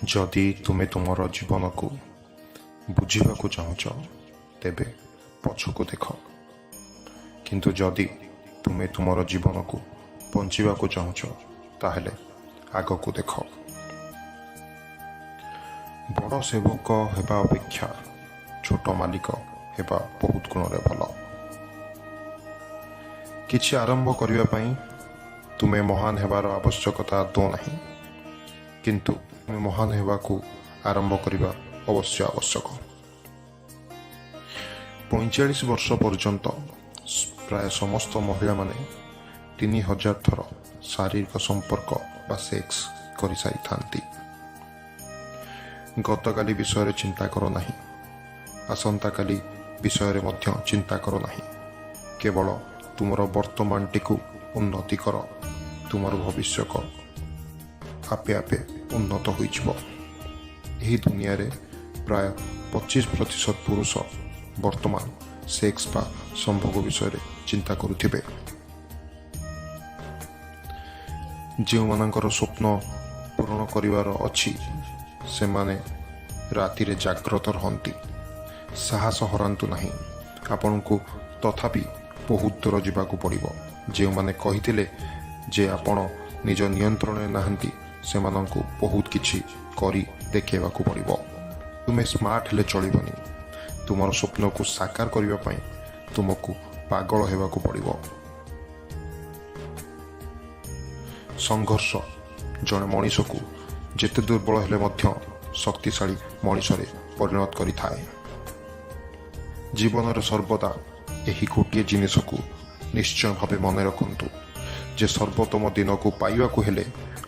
ଯଦି ତୁମେ ତୁମର ଜୀବନକୁ ବୁଝିବାକୁ ଚାହୁଁଛ ତେବେ ପଛକୁ ଦେଖ, କିନ୍ତୁ ଯଦି ତୁମେ ତୁମର ଜୀବନକୁ ବଞ୍ଚିବାକୁ ଚାହୁଁଛ ତାହେଲେ ଆଗକୁ ଦେଖ। ବଡ଼ ସେବକ ହେବା ଅପେକ୍ଷା ଛୋଟ ମାଲିକ ହେବା ବହୁତ ଗୁଣରେ ଭଲ। କିଛି ଆରମ୍ଭ କରିବା ପାଇଁ ତୁମେ ମହାନ ହେବାର ଆବଶ୍ୟକତା ଆଦୌ ନାହିଁ, କିନ୍ତୁ ତୁମେ ମହାନ ହେବାକୁ ଆରମ୍ଭ କରିବା ଅବଶ୍ୟ ଆବଶ୍ୟକ। 45 ବର୍ଷ ପର୍ଯ୍ୟନ୍ତ ପ୍ରାୟ ସମସ୍ତ ମହିଳାମାନେ 3000 ଥର ଶାରୀରିକ ସମ୍ପର୍କ ବା ସେକ୍ସ କରିସାରିଥାନ୍ତି। ଗତକାଲି ବିଷୟରେ ଚିନ୍ତା କର ନାହିଁ, ଆସନ୍ତାକାଲି ବିଷୟରେ ମଧ୍ୟ ଚିନ୍ତା କର ନାହିଁ। କେବଳ ତୁମର ବର୍ତ୍ତମାନଟିକୁ ଉନ୍ନତି କର, ତୁମର ଭବିଷ୍ୟତ ଆପେ ଆପେ ଉନ୍ନତ ହୋଇଯିବ। ଏହି ଦୁନିଆରେ ପ୍ରାୟ 25% ପୁରୁଷ ବର୍ତ୍ତମାନ ସେକ୍ସ ବା ସମ୍ଭୋଗ ବିଷୟରେ ଚିନ୍ତା କରୁଥିବେ। ଯେଉଁମାନଙ୍କର ସ୍ୱପ୍ନ ପୂରଣ କରିବାର ଅଛି ସେମାନେ ରାତିରେ ଜାଗ୍ରତ ରହନ୍ତି। ସାହସ ହରାନ୍ତୁ ନାହିଁ, ଆପଣଙ୍କୁ ତଥାପି ବହୁତ ଦୂର ଯିବାକୁ ପଡ଼ିବ। ଯେଉଁମାନେ କହିଥିଲେ ଯେ ଆପଣ ନିଜ ନିୟନ୍ତ୍ରଣରେ ନାହାନ୍ତି ସେମାନଙ୍କୁ ବହୁତ କିଛି କରି ଦେଖାଇବାକୁ ପଡ଼ିବ। ତୁମେ ସ୍ମାର୍ଟ ହେଲେ ଚଳିବନି, ତୁମର ସ୍ୱପ୍ନକୁ ସାକାର କରିବା ପାଇଁ ତୁମକୁ ପାଗଳ ହେବାକୁ ପଡ଼ିବ। ସଂଘର୍ଷ ଜଣେ ମଣିଷକୁ ଯେତେ ଦୁର୍ବଳ ହେଲେ ମଧ୍ୟ ଶକ୍ତିଶାଳୀ ମଣିଷରେ ପରିଣତ କରିଥାଏ। ଜୀବନରେ ସର୍ବଦା ଏହି ଗୋଟିଏ ଜିନିଷକୁ ନିଶ୍ଚୟ ଭାବେ ମନେ ରଖନ୍ତୁ ଯେ ସର୍ବୋତ୍ତମ ଦିନକୁ ପାଇବାକୁ ହେଲେ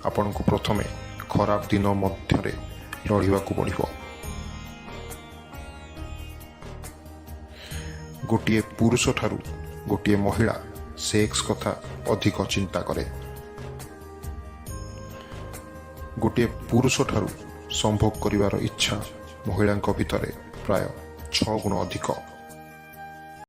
ଆପଣଙ୍କୁ ପ୍ରଥମେ ଖରାପ ଦିନ ମଧ୍ୟରେ ଲଢ଼ିବାକୁ ପଡ଼ିବ। ଗୋଟିଏ ପୁରୁଷ ଠାରୁ ଗୋଟିଏ ମହିଳା ସେକ୍ସ କଥା ଅଧିକ ଚିନ୍ତା କରେ। ଗୋଟିଏ ପୁରୁଷ ଠାରୁ ସମ୍ଭୋଗ କରିବାର ଇଚ୍ଛା ମହିଳାଙ୍କ ଭିତରେ ପ୍ରାୟ 6 ଗୁଣ ଅଧିକ।